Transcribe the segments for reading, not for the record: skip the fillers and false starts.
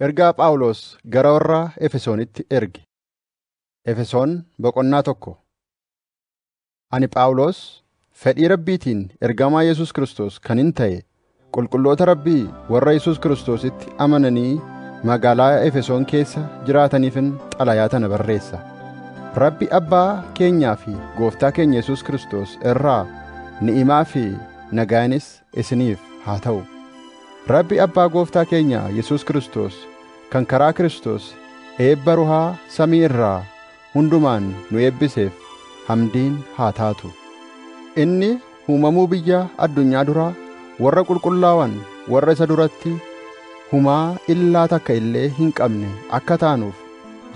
Ergaa Phaawulos gara warra Efesoonitti erge. Efesoon boqonnaa tokko. Ani Phaawulos fedhii Rabbiitiin ergamaa Yesuus Kiristoos kan hin ta'e qulqulloota Rabbii warra Yesuus Kiristoositti amananii magaalaa Efesoon keessa jiraataniifin xalayaa tana barreessa. Rabbi Abbaa keenyaa fi Gooftaa keenya Yesuus Kiristoos irraa ni'imaa fi nagaanis isiniif haa ta'u. Rabbi Abbaa Gooftaa keenya Yesuus Kiristoos kan karaa Kiristoos eebba ruhaa samii irraa hundumaan nu eebbiseef hamdiin haa taatu. Inni uumamuu biyya addunyaa duraa warra qulqullaa'an warra isa duratti humaa illaa takka illee hin qabne akka taanuuf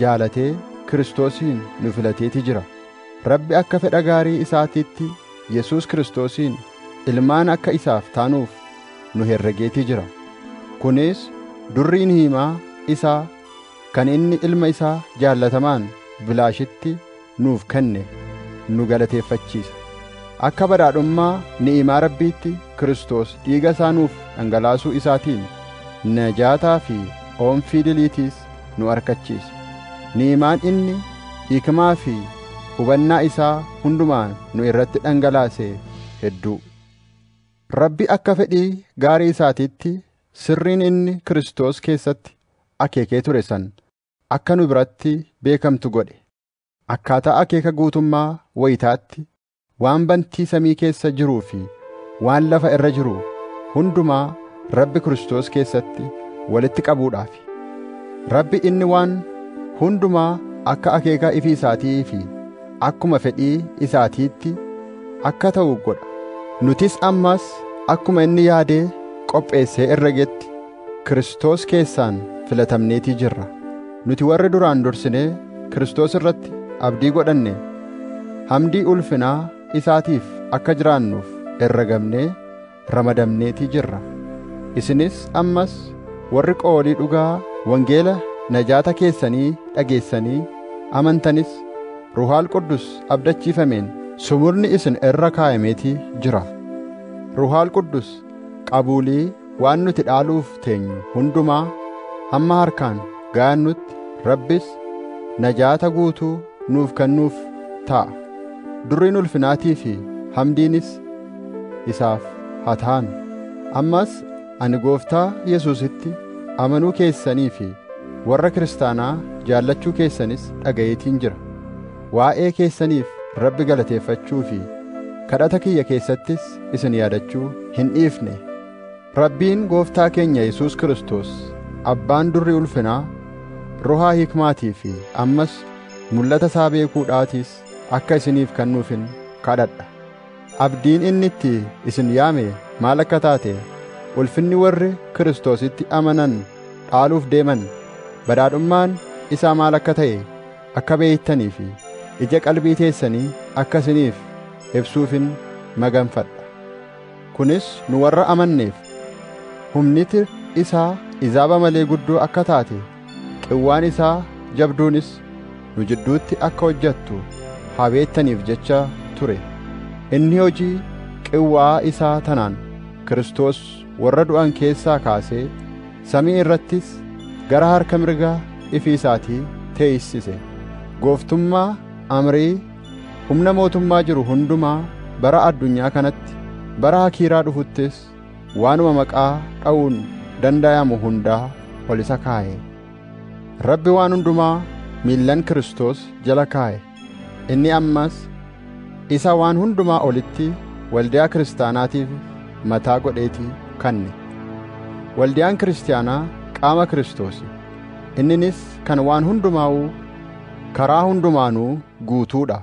jaalatee Kiristoosiin nu filateeti jira. Rabbi akka fedha gaarii isaatiitti Yesuus Kiristoosiin ilmaan akka isaaf taanuuf nu herregeetii jira. Kunis durriin himaa isaa kan inni ilma isaa jaallatamaan bilaashitti nuuf kenne nu galateeffachiisa. Akka badhaadhummaa ni'imaa Rabbiitti Kiristoos dhiiga isaa nuuf dhangalaasuu isaatiin najaataa fi oomfii diliitiis nu arkachiisa. Ni'imaan inni hikmaa fi hubannaa isaa hundumaan nu irratti dhangalaase hedduu. Rabbi akka fedhii gaarii isaatiitti sirriin inni Kiristoos keessatti akeekee ture san akka nu biratti beekamtu godhe. Akkaataa akeeka guutummaa wayitaatti waan bantii samii keessa jiruu fi waan lafa irra jiru hundumaa Rabbi Kiristoos keessatti walitti qabuudhaaf. Rabbi inni waan hundumaa akka akeeka ifii isaatii fi akkuma fedhii isaatiitti akka ta'u godha. Nutis ammas akkuma inni yaadee qopheessee herregetti Kiristoos keessaan filatamneetii jirra. Nuti warri duraan dursinee Kiristoos irratti abdii godhanne hamdii ulfinaa isaatiif akka jiraannuuf herregamnee ramadamneetii jirra. Isinis ammas warri qoolii dhugaa wangeela najaata keessanii dhageessanii amantanis Ruhaal Quddus abdachiifameen sumurni isin irra kaayameetii jira. Ruhaal Quddus qabuulii waan nuti dhaaluuf teenyu hundumaa hamma harkaan gaannutti Rabbis najaata guutuu nuuf kennuuf ta'a. Durriin ulfinaatii fi hamdiinis isaaf haa ta'an. Ammas ani Gooftaa Yesuusitti amanuu keessanii fi warra kiristaanaa jaallachuu keessanis dhagayeetiin jira. Waa'ee keessaniif Rabbi galateeffachuu fi kadhata kiyya keessattis isin yaadachuu hin dhiifne. Rabbiin Gooftaa keenya Yesuus Kiristoos Abbaan durri ulfinaa ruhaa hikmaatii fi ammas mul'ata isaa beekuudhaatiis akka isiniif kennuufin kadhadha. Abdiin inni itti isin yaame maal akka taate ulfinni warri Kiristoositti amanan dhaaluuf deeman badhaadhummaan isaa maal akka ta'e akka beektanii fi ija qalbii teessanii akka isiniif ibsuufin maganfadha. Kunis nu warra amanneef humniti isaa izaaba malee guddoo akka taate qawwaan isaa jabduunis nu jidduutti akka hojjettu haa beektaniif jecha ture. Inni hojii qawwaa isaa tanaan Kiristoos warra du'an keessaa kaasee samii irrattis gara harka mirgaa ifii isaatii teessise. Gooftummaa amrii humna mootummaa jiru hundumaa bara addunyaa kanatti bara hakiiraa dhufuttis waanuma maqaa dha'uun dandayamu hundaa ol isa kaa'e. Rabbi waan hundumaa miillan Kiristoos jala kaa'e. Inni ammas isa waan hundumaa olitti waldaa kiristaanaatiif mataa godheetii kanne. Waldaan kiristaanaa qaama Kiristoosi. Inninis kan waan hundumaa'uu karaa hundumaanuu guutuudha.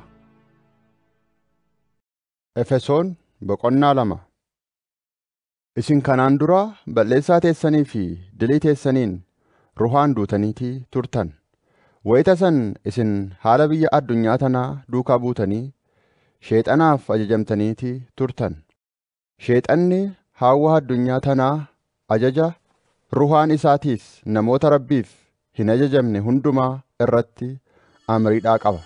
Efesoon boqonnaa 2. Isin kanaan dura balleessaa teessanii fi dilii teessaniin ruhaan duutaniitii turtan. Wayita san isin haala biyya addunyaa tanaa duukaa buutanii sheexanaaf ajajamtaniitii turtan. Sheexanni haawwa addunyaa tanaa ajaja ruhaan isaatiis namoota Rabbiif hin ajajamne hundumaa irratti amriidhaa qaba.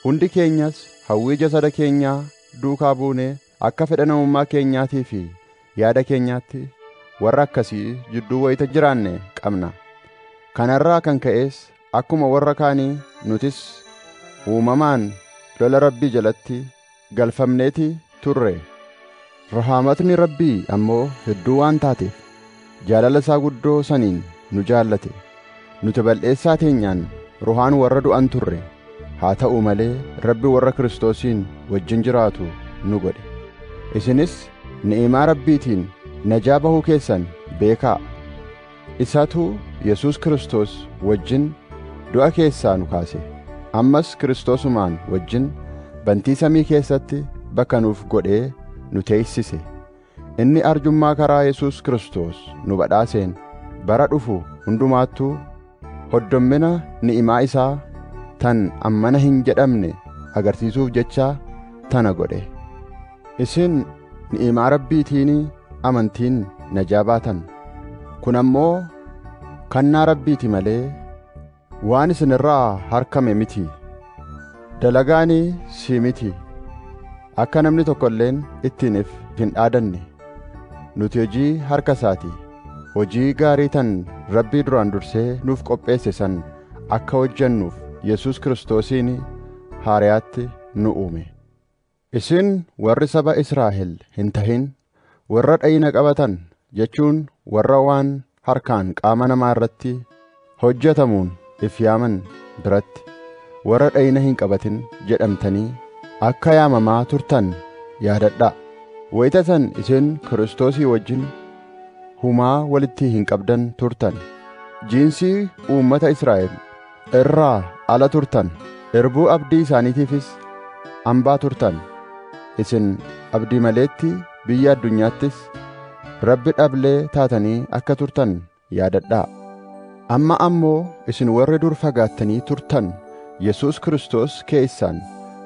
Hundi keenyas hawwii jasada keenyaa duukaa buunee akka fedha namummaa keenyaatii fi yaada keenyaatti warra akkasii jidduu wayita jiraanne qabna. Kanarraa kan ka'es akkuma warra kaanii nutis uumamaan lola Rabbii jalatti galfamneeti turre. Rahaamatni Rabbii ammoo hedduu waan taateef jaalala isaa guddoo saniin nu jaallate. Nuti bal'eessaa teenyaan ruhaan warra du'an turre. Haa ta'u malee Rabbi warra Kiristoosiin wajjin jiraatu nu godhe. Isinis ni'imaa Rabbiitiin najaa bahuu keessan beekaa. Isatu Yesuus Kiristoos wajjin du'a keessaa nu kaase. Ammas Kiristoosumaan wajjin bantii samii keessatti bakka nuuf godhee nu teessise. Inni arjummaa karaa Yesuus Kiristoos nu badhaaseen bara dhufu hundumaattuu hoddommina ni'imaa isaa tan ammana hin jedhamne agarsiisuuf jecha tana godhe. Isin ni'imaa Rabbiitiin amantiin najaa baatan. Kun ammoo kannaa Rabbiiti malee waan isin irraa harkame miti. Dalagaanii si miti. Akka namni tokko illeen ittiin hin dhaadanne. Nuti hojii harka isaati. Hojii gaarii tan Rabbii duraan dursee nuuf qopheesse san akka hojjennuuf Yesuus Kiristoosiin haariyaatti nu uume. Isin warri saba Israa'el hin tahin, warra dhayina qabatan jechuun warra waan harkaan qaama namaa irratti hojjetamuun if yaaman biratti warra dhayina hin qabatin jedhamtanii akka yaamamaa turtan yaadadhaa. Wayita san isin Kiristoosii wajjin humaa walitti hin qabdan turtan. Jiinsii uummata Israa'el irraa ala turtan. Irbuu abdii isaaniitiifis hambaa turtan. Isin abdii maleetti biyya addunyaattis Rabbi dhablee taatanii akka turtan yaadadhaa. Amma ammoo isin warri dur fagaattanii turtan Yesuus Kiristoos keessaan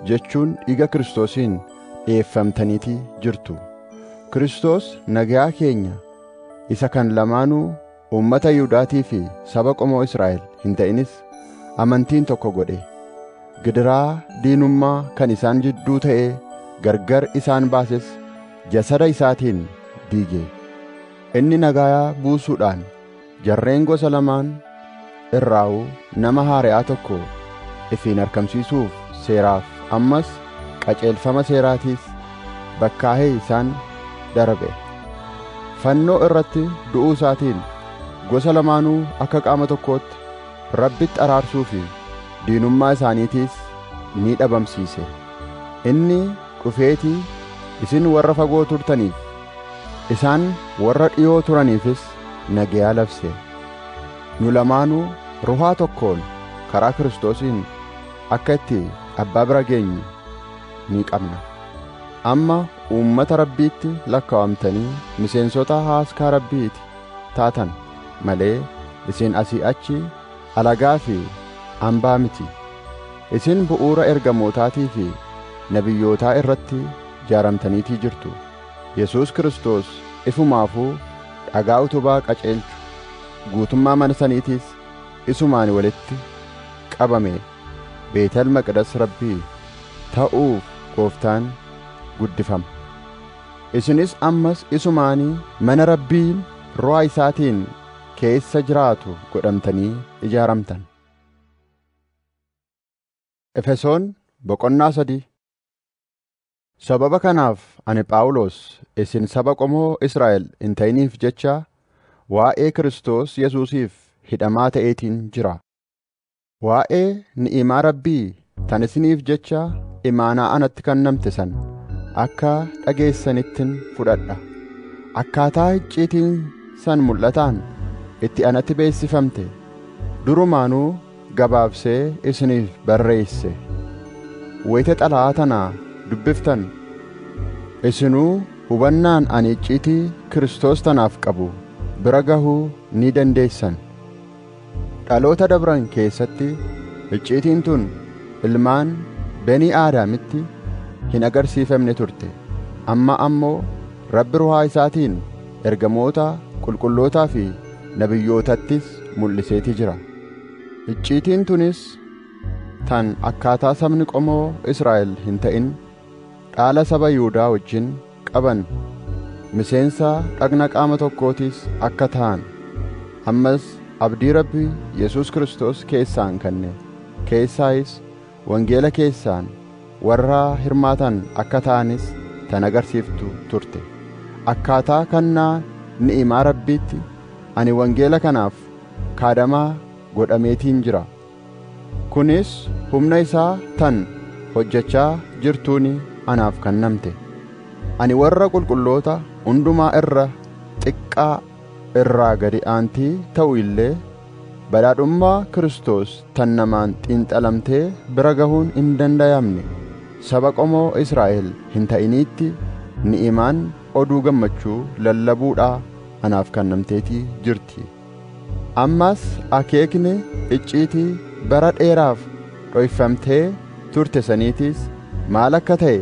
jechuun dhiiga Kiristoosiin dhi'eeffamtaniitii jirtu. Kiristoos nagaa keenya isa kan lamaanuu uummata Yihuudaatii fi saba qomoo Israa'el hin ta'inis amantiin tokko godhe. Gidiraa diinummaa kan isaan jidduu ta'ee gargar isaan baases jasada isaatiin diige. Inni nagaa buusuudhaan jarreen gosa lamaan irraa'u nama haariyaa tokko ifiin argamsiisuuf seeraaf ammas qajeelfama seeraatiis bakkaahee isaan darbe. Fannoo irratti du'uu isaatiin gosa lamaanuu akka qaama tokkootti Rabbitti araarsuu fi diinummaa isaaniitiis ni dhabamsiise. Inni dhufeetii isin warra fagoo turtaniif isaan warra dhiyoo turaniifis nagaa labse. Nu lamaanuu ruhaa tokkoon karaa Kiristoosiin akka itti abbaa bira geenyu ni qabna. Amma uummata Rabbiitti lakkaawamtanii miseensota haaskaa Rabbiiti taatan malee isin asii achi alagaa fi hambaa miti. Isin bu'uura ergamootaatii fi nabiyyootaa irratti jaaramtaniitii jirtu. Yesuus Kiristoos ifumaafuu dhagaa utubaa qajeelchu guutummaa mana saniitiis isumaan walitti qabame Beetel Maqdas Rabbii ta'uuf Gooftaan guddifama. Isinis ammas isumaanii mana Rabbiin ruhaa isaatiin keessa jiraatu godhamtanii ijaaramtan. Efesoon boqonnaa 3. Sababa kanaaf ani Phaawulos isin saba qomoo Israa'el hin ta'iniif jecha waa'ee Kiristoos Yesuusiif hidhamaa ta'eetiin jira. Waa'ee ni'imaa Rabbii tan isiniif jecha imaanaa anatti kennamte san akka dhageessanittin fudhadha. Akkaataa icciitiin san mul'ataan itti anatti beessifamte durumaanuu gabaabsee isiniif barreesse. Wayita xalaa tanaa dubbiftan isinuu hubannaan ani icciitii Kiristoos tanaaf qabu bira gahuu ni dandeessan. Dhaloota dabran keessatti icciitiin tun ilmaan Benii Aadaamitti hin agarsiifamne turte. Amma ammoo Rabbi ruhaa isaatiin ergamoota qulqullootaa fi nabiyyootattis mul'iseeti jira. Icciitiin tunis tan akkaataa sabni qomoo Israa'el hin ta'in dhaala saba Yihuudaa wajjin qaban miseensa dhagna qaama tokkootis akka ta'an ammas abdii Rabbii Yesuus Kiristoos keessaan kanne keessaayis wangeela keessaan warra hirmaatan akka ta'anis tan agarsiiftu turte. Akkaataa kannaa ni'imaa Rabbiitti ani wangeela kanaaf kaadamaa godhameetiin jira. Kunis humna isaa tan hojjechaa jirtuuni anaaf kennamte. Ani warra qulqulloota hundumaa irra xiqqaa irraa gadi aantii ta'u illee badhaadhummaa Kiristoos tan namaan xiinxalamtee bira gahuun hin danda'amne saba qomoo Israa'el hin ta'iniitti ni'imaan oduu gammachuu lallabuudhaa anaaf kennamteetii jirti. Ammas akeekni icciitii bara dheeraaf dhoyfamtee turte saniitiis maal akka ta'e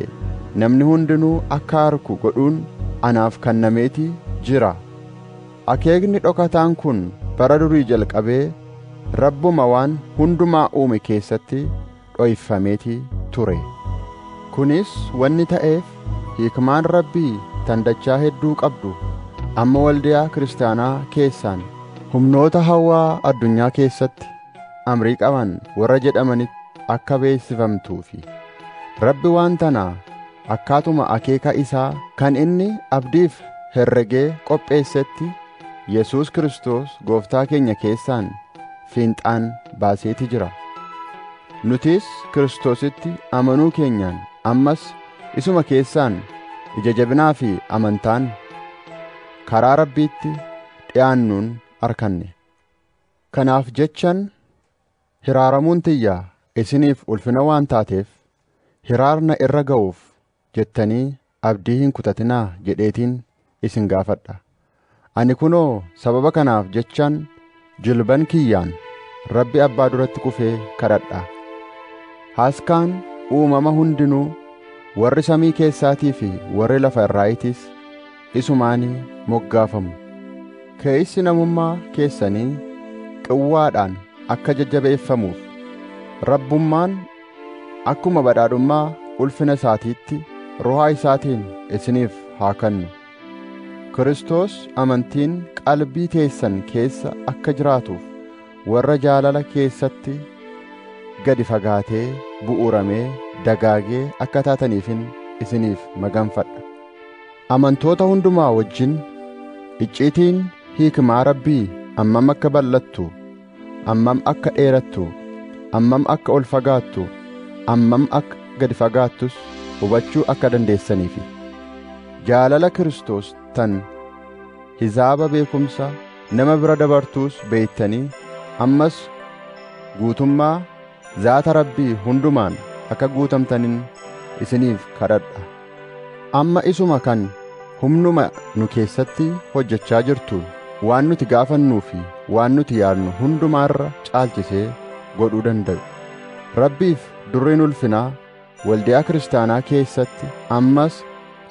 namni hundinuu akka arku godhuun anaaf kennameetii jira. Akeekni dhokataan kun bara durii jalqabee Rabbuma waan hundumaa uume keessatti dhoyfameetii ture. Kunis wanni ta'eef hikmaan Rabbii tan dachaa hedduu qabdu amma waldiyaa kiristaanaa keessaan humnoota hawaa addunyaa keessatti amrii qaban warra jedhamanitti akka beeksifamtuufi Rabbi waan tanaa akkaatuma akeeka isaa kan inni abdiif herregee qopheessetti Yesuus Kiristoos gooftaa keenya keessaan fiinxaan baaseeti jira. Nutis Kiristoositti amanuu keenyaan ammas isuma keessaan ija jabinaa fi amantaan karaa Rabbiitti dhi'aannuun arkanne. Kanaaf jechan hiraaramuun tiyya isiniif ulfina waan taateef hiraarna irra ga'uuf jettanii abdii hin kutatinaa jedheetiin isin gaafadha. Ani kunoo sababa kanaaf jechan jilban kiyyaan Rabbi Abbaa duratti kufee kadhadha. Haaskaan uumama hundinuu warri samii keessaatii fi warri lafa irraayitis isumaanii moggaafamu. Keessi namummaa keessanii qawwaadhaan akka jajjabeeffamuuf Rabbummaan akkuma badhaadhummaa ulfina isaatiitti rohaa isaatiin isiniif haa kennu. Kiristoos amantiin qalbii teessan keessa akka jiraatuuf warra jaalala keessatti gadi fagaatee bu'uuramee dagaagee akka taataniifin isiniif maganfadha. Amantoota hundumaa wajjin icciitiin hikmaa Rabbii ammam akka bal'attu, ammam akka dheerattu, ammam akka ol fagaattu, ammam akka gadi fagaattus hubachuu akka dandeessaniifi jaalala Kiristoos tan hizaaba beekumsa nama bira dabartuus beektanii ammas guutummaa zaata Rabbii hundumaan akka guutamtanin isiniif kadhadha. Amma isuma kan humnuma nu keessatti hojjechaa jirtu waan nuti gaafannuu fi waan nuti yaadnu hundumaarra caalchisee godhuu danda'u. Rabbiif durriin ulfinaa waldiyaa kiristaanaa keessatti ammas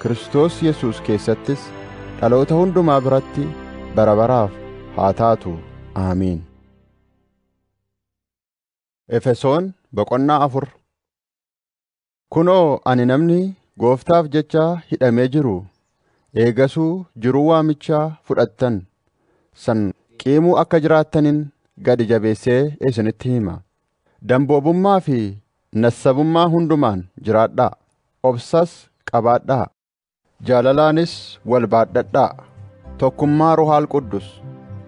Kiristoos Yesuus keessattis dhaloota hundumaa biratti bara baraaf haa taatu. Aamiin. Efesoon boqonnaa 4. Kunoo ani namni gooftaaf jecha hidhamee jiru eegasuu jiruu waamichaa fudhattan san qiimuu akka jiraattanin gadi jabeessee isinitti hima. Damboobummaa fi nassabummaa hundumaan jiraadhaa. Obsas qabaadhaa. Jaalalaanis wal baadhadhaa. Tokkummaa Ruhaal Quddus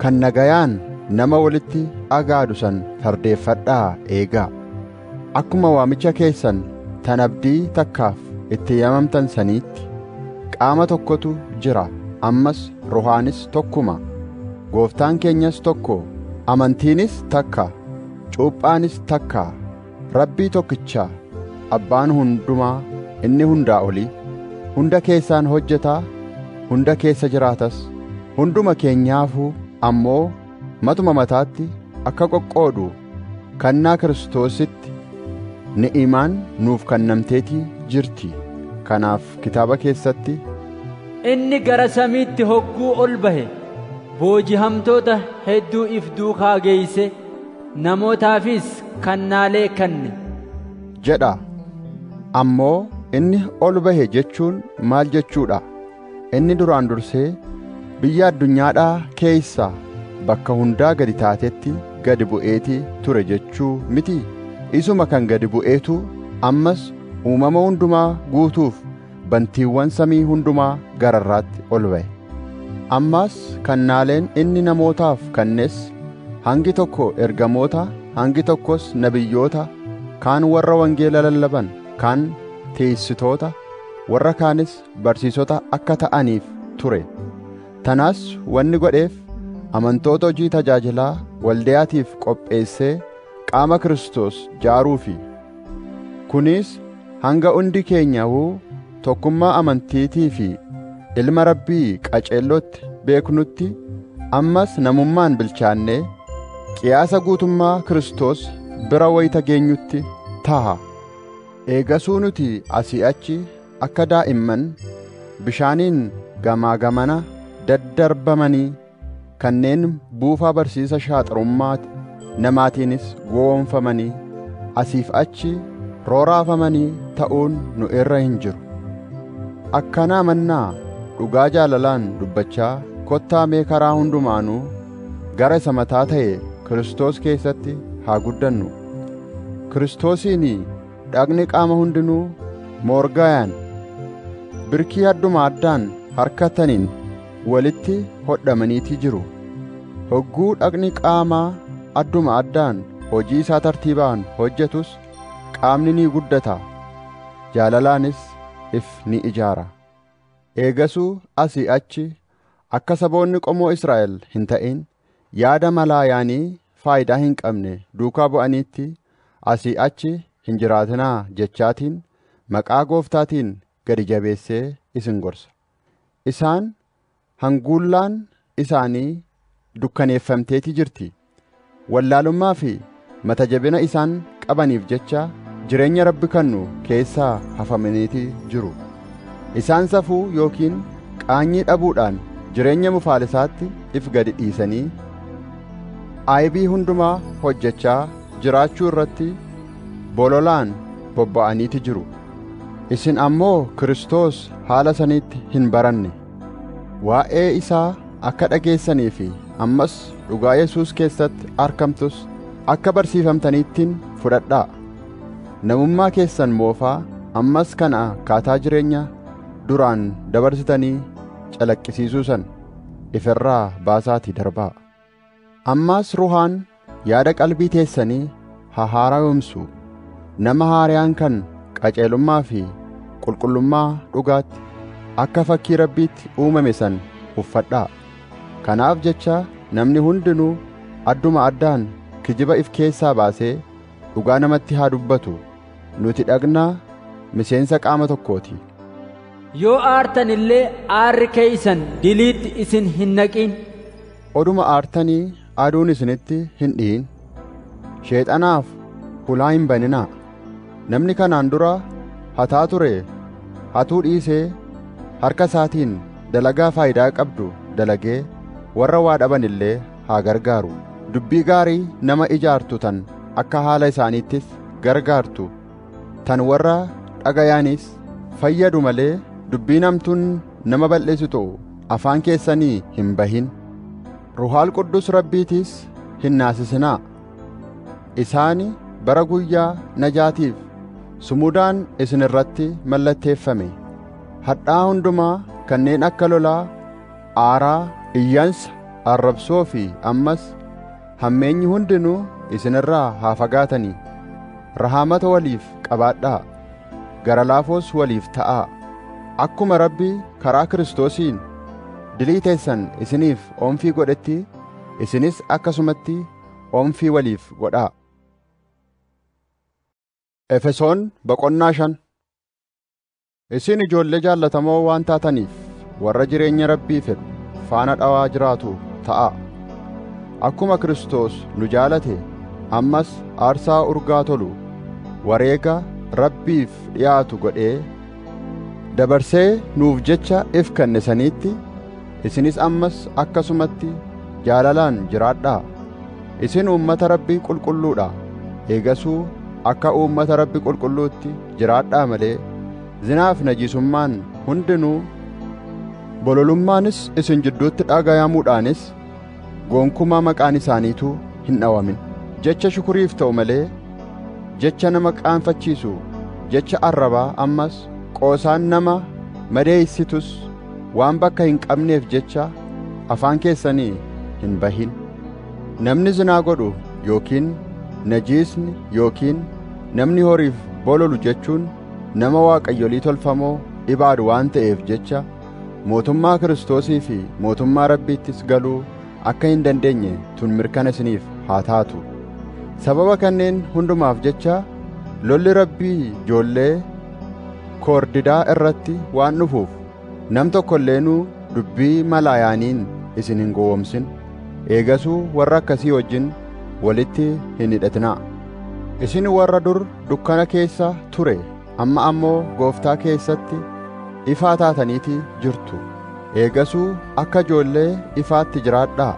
kan nagayaan nama walitti agaadu san fardeeffadhaa eegaa. Akkuma waamicha keessan tan abdii takkaaf itti yaamamtan saniitti qaama tokkotu jira. Ammas Ruhaanis tokkuma. Gooftaan keenyas tokko. Amantiinis takka. Cuuphaanis takka. Rabbii tokkicha. Abbaan hundumaa inni hundaa olii. Hunda keessaan hojjetaa. Hunda keessa jiraatas. Hunduma keenyaafuu ammoo matuma mataatti akka qoqqoodu kannaa Kiristoositti ni'imaan nuuf kennamteetii jirti. Kanaaf kitaaba keessatti inni gara samiitti hogguu ol bahe boojihamtoota hedduu if duukaa geeyse namootaafis kannaalee kenne jedha. Ammoo inni ol bahe jechuun maal jechuudha? Inni duraan dursee biyya addunyaadhaa keessaa bakka hundaa gadi taatetti gadi bu'eetii ture jechuu miti? Isuma kan gadi bu'eetu ammas uumama hundumaa guutuuf bantiiwwan samii hundumaa gararraatti ol ba'e. Ammas kannaaleen inni namootaaf kennes hangi tokko ergamoota, hangi tokkos nabiyyoota, kaan warra wangeela lallaban, kaan teessitoota, warra kaanis barsiisota akka ta'aniif ture. Tanaas wanni godheef amantoota hojii tajaajilaa waldayaatiif qopheessee qaama Kiristoos jaaruufi. Kunis hanga hundi keenyawuu tokkummaa amantiitii fi Ilma Rabbii qaceellootti beeknutti ammas namummaan bilchaannee qiyaasa guutummaa Kiristoos bira wayita geenyutti taha. Eegasuu nuti asii achi akka daa'imman bishaaniin gamaa gamana daddarbamanii kanneen buufaa barsiisa shaaxarummaa namaatiinis gowwoomfamanii asiif achi rooraafamanii ta'uun nu irra hin jiru. Akkanaa mannaa dhugaa jaalalaan dubbachaa kottaa mee karaa hundumaanuu gara isa mataa ta'e Kiristoos keessatti haa guddannu. Kiristoosiin dhagni qaama hundinuu moorgaayaan birkii adduma addaan harkataniin walitti hodhamaniitii jiru. Hogguu dhagni qaamaa adduma addaan hojii isaa tartiibaan hojjetus qaamni ni guddata, jaalalaanis if ni ijaara. Eegasuu asii achi akka saboonni qomoo Israa'el hin ta'in yaada malaayaanii faayidaa hin qabne duukaa bu'aniitti asii achi hin jiraatinaa jechaatiin maqaa Gooftaatiin gadi jabeessee isin gorsa. Isaan hanguullaan isaanii dukkaneeffamteetii jirti. Wallaalummaa fi mata jabina isaan qabaniif jecha jireenya Rabbi kennu keessaa hafamaniitii jiru. Isaan safuu yookiin qaanyii dhabuudhaan jireenya mufaalisaatti if gadi dhiisanii aybii hundumaa hojjechaa jiraachuu irratti bololaan bobba'aniiti jiru. Isin ammoo Kiristoos haala saniitti hin baranne. Waa'ee isaa akka dhageessanii fi ammas dhugaa Yesuus keessatti argamtus akka barsiifamtaniittiin fudhadhaa. Namummaa keessan moofaa ammas kana akkaataa jireenya duraan dabarsitanii calaqqisiisuu san ifirraa baasaatii darbaa. Ammaas ruhaan yaada qalbii teessanii haa haara'umsu. Nama haaraan kan qaceelummaa fi qulqullummaa dhugaatti akka fakkii Rabbiitti uumame san uffadhaa. Kanaaf jecha namni hundinuu adduma addaan kijiba if keessaa baasee dhugaa namatti haa dubbatu. Nuti dhagnaa miseensa qaama tokkooti. Yoo aartan illee aarri keessan diliitti isin hin naqin. Oduma aartanii aduun isinitti hin dhi'in. Sheexanaaf hulaa hin baninaa. Namni kanaan dura hataa ture hatuu dhiisee harka isaatiin dalagaa faayidaa qabdu dalagee warra waa dhaban illee haa gargaaru. Dubbii gaarii nama ijaartu tan akka haala isaaniittis gargaartu tan warra dhagayaanis fayyadu malee dubbiin hamtuun nama balleessitu afaan keessanii hin bahin. Ruhaal Quddus Rabbiitiis hin naasisinaa. Isaani bara guyyaa najaatiif sumudaan isin irratti mallatteeffame. Hadhaa hundumaa kanneen akka lolaa, aaraa, iyyansa, arrabsoo fi ammas hammeenyi hundinuu isin irraa haa fagaatanii. Rahaamata waliif qabaadhaa. Gara laafoos waliif ta'aa. Akkuma Rabbi karaa Kiristoosiin dilii teessan isiniif oomfii godhetti isinis akkasumatti oomfii waliif godhaa. Efesoon boqonnaa 5. Isin ijoollee jaallatamoo waan taataniif warra jireenya Rabbii fedhu faana dhawaa jiraatu ta'aa. Akkuma Kiristoos nu jaalate ammas aarsaa urgaa tolu wareega Rabbiif dhiyaatu godhee dabarsee nuuf jecha if kenne saniitti isinis ammas akkasumatti jaalalaan jiraadhaa. Isin uummata Rabbii qulqulluudha. Eegasuu akka uummata Rabbii qulqulluutti jiraadhaa malee zinaaf najisummaan hundinuu bololummaanis isin jidduutti dhagayamuudhaanis gonkumaa maqaan isaaniitu hin dhawamin. Jecha shukuriif ta'u malee jecha nama qaanfachiisu, jecha arrabaa, ammas qoosaan nama madeeysitus waan bakka hin qabneef jecha afaan keessanii hin bahin. Namni zinaa godhu yookiin najiisni yookiin namni horiif bololu jechuun nama waaqayyolii tolfamoo ibaadu waan ta'eef jecha mootummaa Kiristoosii fi mootummaa Rabbiittis galuu akka hin dandeenye tun mirkana isiniif haa taatu. Sababa kanneen hundumaaf jecha lolli Rabbii ijoollee koordidaa irratti waan dhufuuf nam tokko illeenuu dubbii malaayaaniin isin hin gowwomsin. Eegasuu warra akkasii wajjin walitti hin hidhatinaa. Isin warra dur dukkana keessa ture amma ammoo Gooftaa keessatti ifaa taataniiti jirtu. Eegasuu akka ijoollee ifaatti jiraadhaa.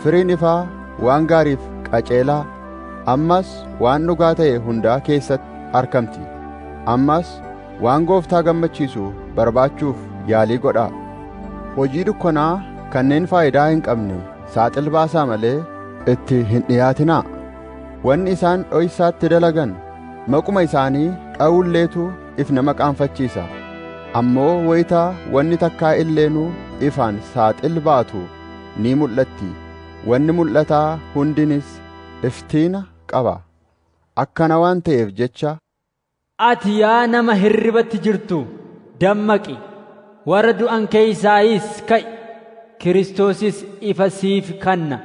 Firiin ifaa waan gaariif qaceelaa, ammas waan dhugaa ta'e hundaa keessatti argamti. Ammas waan Gooftaa gammachiisu barbaachuuf yaalii godhaa. Hojii dukkanaa kanneen faayidaa hin qabne saaxil baasaa malee itti hin dhiyaatinaa. Wanni isaan dhoysaatti dalagan maquma isaanii dha'ulleetu if nama qaanfachiisa. Ammoo wayitaa wanni takkaa illeenuu ifaan saaxil baatu ni mul'atti. Wanni mul'ataa hundinis iftiina qaba. Akkana waan ta'eef jecha ati yaa nama hirribatti jirtu dammaqi, warra du'an keeysaayis ka'i, Kiristoosis ifa siif kanna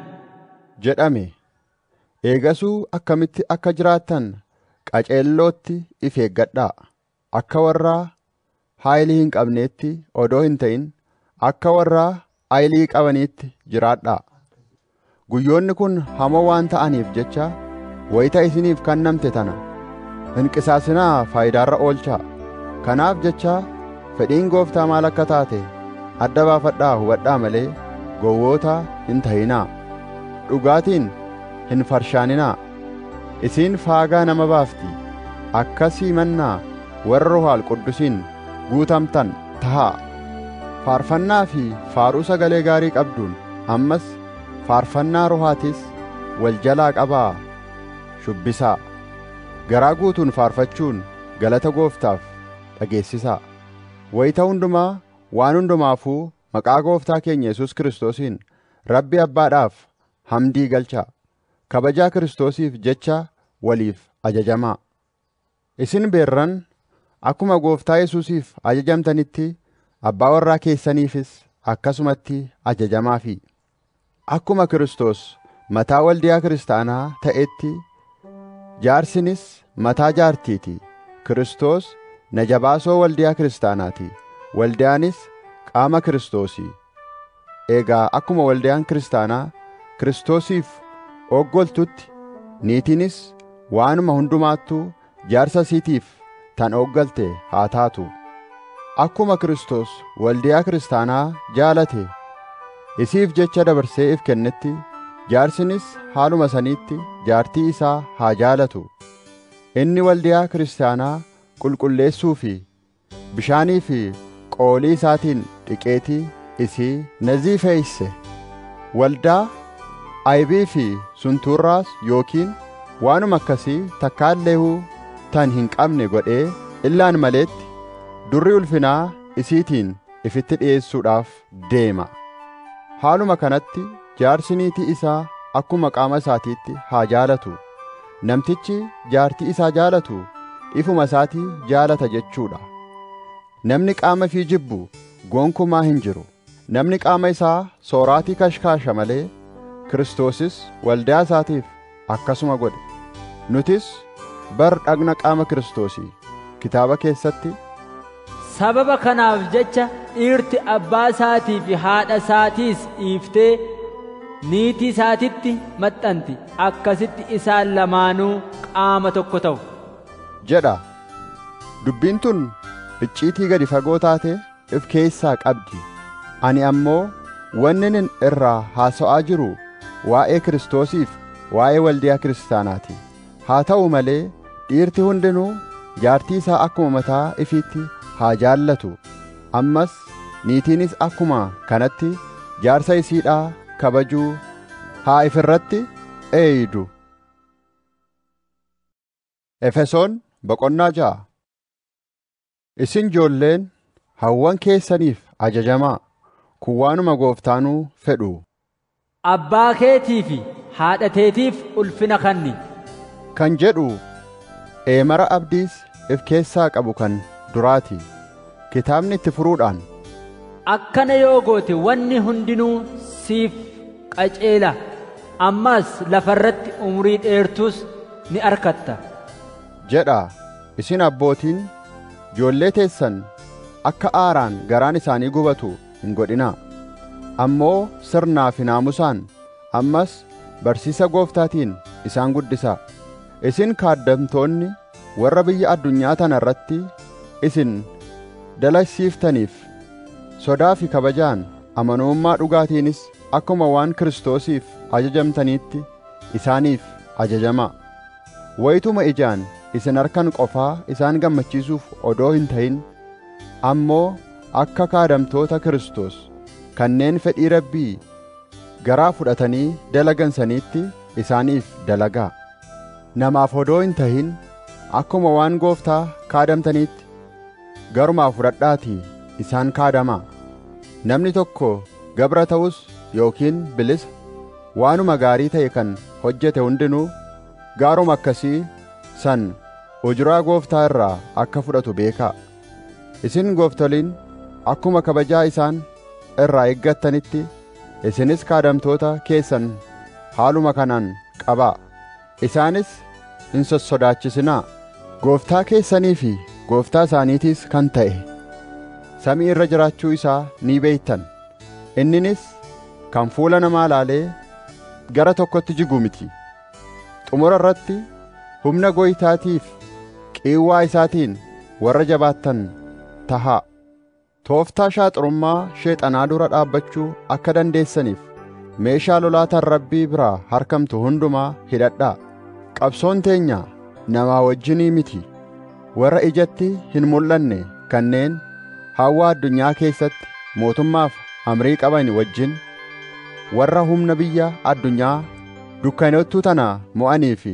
jedhame. Eegasuu akkamitti akka jiraattan qaceellootti if eeggadhaa. Akka warra haayilii hin qabneetti odoo hin ta'in akka warra haayilii qabaniitti jiraadhaa. Guyyoonni kun hamoo waan ta'aniif jecha wayita isiniif kennamte tana hin qisaasinaa, faayidaarra oolchaa. Kanaaf jecha fedhiin Gooftaa maal akka taate adda baafadhaa hubadhaa malee gowwoota hin ta'inaa. Dhugaatiin hin farshaaninaa. Isiin faagaa nama baafti. Akkasii mannaa warra Ruuhaal Quddusiin guutamtan tahaa. Faarfannaa fi faaruu sagalee gaarii qabduun ammas faarfannaa Ruuhaatis wal jalaa qabaa shubbisaa. Garaa guutuun faarfachuun galata Gooftaaf dhageessisaa. Wayita hundumaa waan hundumaafuu maqaa Gooftaa keenya Yesuus Kiristoosiin Rabbi Abbaadhaaf hamdii galchaa. Kabajaa Kiristoosiif jecha waliif ajajamaa. Isin beerran akkuma Gooftaa Yesuusiif ajajamtanitti abbaa warraa keessaniifis akkasumatti ajajamaafi. Akkuma Kiristoos mataa waldiyaa kiristaanaa ta'etti jaarsinis mataa jaartiiti. Kiristoos najabaasoo waldiyaa kiristaanaati. Waldiyaanis qaama Kiristoosii. Eegaa akkuma waldiyaan kiristaanaa Kiristoosiif oggoltutti niitiinis waanuma hundumaattuu jaarsa isiitiif tan oggolte haa taatu. Akkuma Kiristoos waldiyaa kiristaanaa jaalate isiif jecha dabarsee if kennetti jaarsinis haaluma saniitti jaartii isaa haa jaalatu. Inni waldiyaa kiristaanaa qulqulleessuu fi bishaanii fi qoolii isaatiin dhiqeetii isii naziifeeyse. Waldaa aybii fi suntuurraas yookiin waanuma akkasii takkaalleehuu tan hin qabne godhee illaan maleetti durri ulfinaa isiitiin ifitti dhi'eessuudhaaf deema. Haaluma kanatti jaarsi niitii isaa akkuma qaama isaatiitti haa jaalatu. Namtichi jaartii isaa jaalatu ifuma isaatii jaalata jechuudha. Namni qaama fi jibbu gonkumaa hin jiru. Namni qaama isaa sooraatii kashkaasha malee Kiristoosis waldaa isaatiif akkasuma godhe. Nutis bar dhagna qaama Kiristoosii. Kitaaba keessatti sababa kanaaf jecha dhiirti abbaa isaatii fi haadha isaatiis dhiiftee niitii isaatitti maxxanti. Akkasitti isaan lamaanuu qaama tokko ta'u jedha. Dubbiin tun icciitii gadi fagoo taate if keessaa qabdi. Ani ammoo wannin irraa haasa'aa jiru waa'ee Kiristoosiif waa'ee waldiyaa kiristaanaati. Haa ta'u malee dhiirti hundinuu jaartii isaa akkuma mataa ifiitti haa jaallatu. Ammas niitiinis akkuma kanatti jaarsa isiidhaa kabajuu haa ifirratti eeydu. Efesoon boqonnaa 6. Isin ijoolleen hawwan keessaniif ajajamaa, kun waanuma Gooftaanuu fedhu. Abbaa keetii fi haadha keetiif ulfina kenni kan jedhu eemara abdiis if keessaa qabu kan duraati. Kitaabni itti furuudhaan akkana yoo goote wanni hundinuu siif qaceela, ammas lafarratti umurii dheertus ni argatta jedha. Isin abbootiin ijoollee teessan akka aaraan garaan isaanii gubatu hin godhinaa, ammoo sirnaa fi naamusaan ammas barsiisa Gooftaatiin isaan guddisaa. Isin kaaddamtoonni warra biyya addunyaa tana irratti isin dalasiiftaniif sodaa fi kabajaan amanamummaa dhugaatiinis akkuma waan Kiristoosiif ajajamtaniitti isaaniif ajajamaa. Wayituma ijaan isin harkan qofaa isaan gammachiisuuf odoo hin ta'in, ammoo akka kaadamtoota Kiristoos kanneen fedhii Rabbii garaa fudhatanii dalagansaniitti isaaniif dalagaa. Namaaf odoo hin ta'in akkuma waan Gooftaa kaadamtaniitti garumaa fudhadhaatii isaan kaadamaa. Namni tokko gabra ta'us yookiin bilisa waanuma gaarii ta'e kan hojjete hundinuu gaaruma akkasii san ujuraa Gooftaa irraa akka fudhatu beekaa. Isin gooftoliin akkuma kabajaa isaan irraa eeggattanitti isinis kaadamtoota keessan haaluma kanaan qabaa. Isaanis hin sossodaachisinaa. Gooftaa keessanii fi Gooftaa isaaniitiis kan ta'e samii irra jiraachuu isaa ni beektan. Inninis kan fuula namaa laalee gara tokkotti jigu miti. Xumura irratti humna Gooytaatiif qiiwwaa isaatiin warra jabaattan tahaa. Tooftaa shaaxurummaa sheexanaa dura dhaabbachuu akka dandeessaniif meeshaa lolaataan Rabbii biraa harkamtu hundumaa hidhadhaa. Qabsoon teenya namaa wajjinii miti, warra ijatti hin mul'anne kanneen hawwa addunyaa keessatti mootummaaf amrii qaban wajjin, warra humna biyya addunyaa dukkanottuu tana mo'anii fi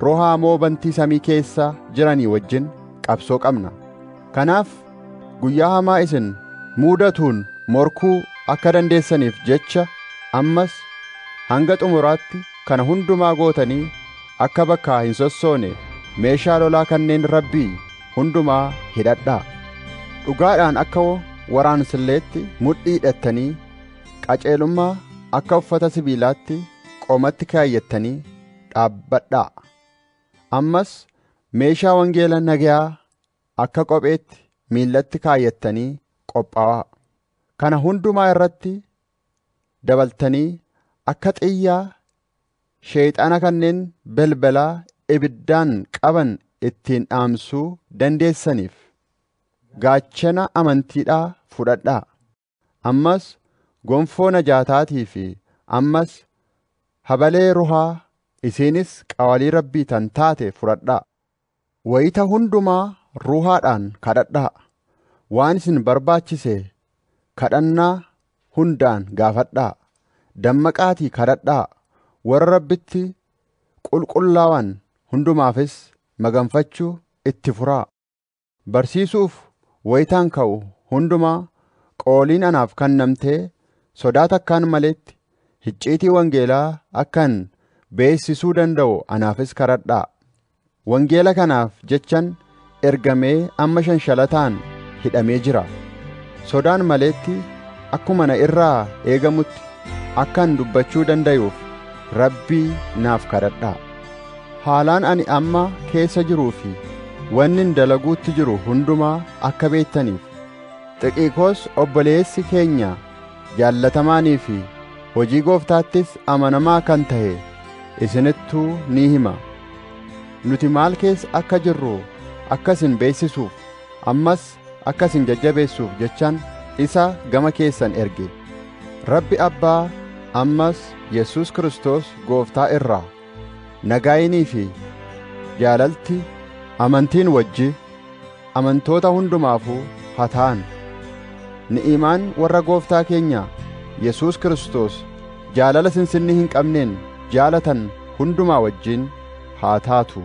roha hamoo bantii samii keessa jiranii wajjin qabsoo qabna. Kanaaf guyyaa hamaa isin muudatuun morkuu akka dandeessaniif jecha ammas hanga xumuraatti kana hundumaa gootanii akka bakkaa hin sossoone meeshaa lolaa kanneen Rabbii hundumaa hidhadhaa. Dhugaadhaan akka waraansilleetti mudhii hidhattanii, qaceelummaa akka uffata sibiilaatti qoomatti kaayyattanii dhaabbadhaa. Ammas meeshaa wangeela nagayaa akka kopheetti miillatti kaayyattanii qophaa'aa. Kana hundumaa irratti dabaltanii akka xiyyaa sheexana kanneen belbalaa ibiddaan qaban ittiin dhaamsuu dandeessaniif gaachana amantiidhaa fudhadhaa. Ammas gonfoo najaataatii fi ammas habalee ruhaa isiinis qawalii Rabbii tan taate fudhadhaa. Wayita hundumaa ruhaadhaan kadhadhaa. Waan isin barbaachise kadhannaa hundaan gaafadhaa. Dammaqaatii kadhadhaa. Warra Rabbitti qulqullaawan hundumaafis maganfachuu itti furaa. Barsiisuuf wayitaan ka'u hundumaa qooliin anaaf kennamtee sodaa takkaan maleetti icciitii wangeelaa akkan beeksisuu danda'u anaafis kadhadhaa. Wangeela kanaaf jechan ergamee amma shanshalataan hidhamee jira. Sodaan maleetti akkuma na irraa eegamutti akkan dubbachuu danda'uuf Rabbii naaf kadhadhaa. Haalaan ani amma keessa jiruu fi wannin dalaguutti jiru hundumaa akka beektaniif Xiqiqoos obboleessi keenya jaallatamaanii fi hojii Gooftaattis amanamaa kan ta'e isinittuu ni hima. Nuti maal keessa akka jirru akkasin beeksisuuf ammas akkasin jajjabeessuuf jechaan isa gama keessan erge. Rabbi Abbaa ammas Yesus Kiristoos Gooftaa irraa nagaayinii fi jaalalti amantiin wajji amantoota hundumaafuu haa ta'an. Ni'imaan warra Gooftaa keenya Yesus Kiristoos jaalala sinsinnii hin qabneen jaalatan hundumaa wajjin haa taatu.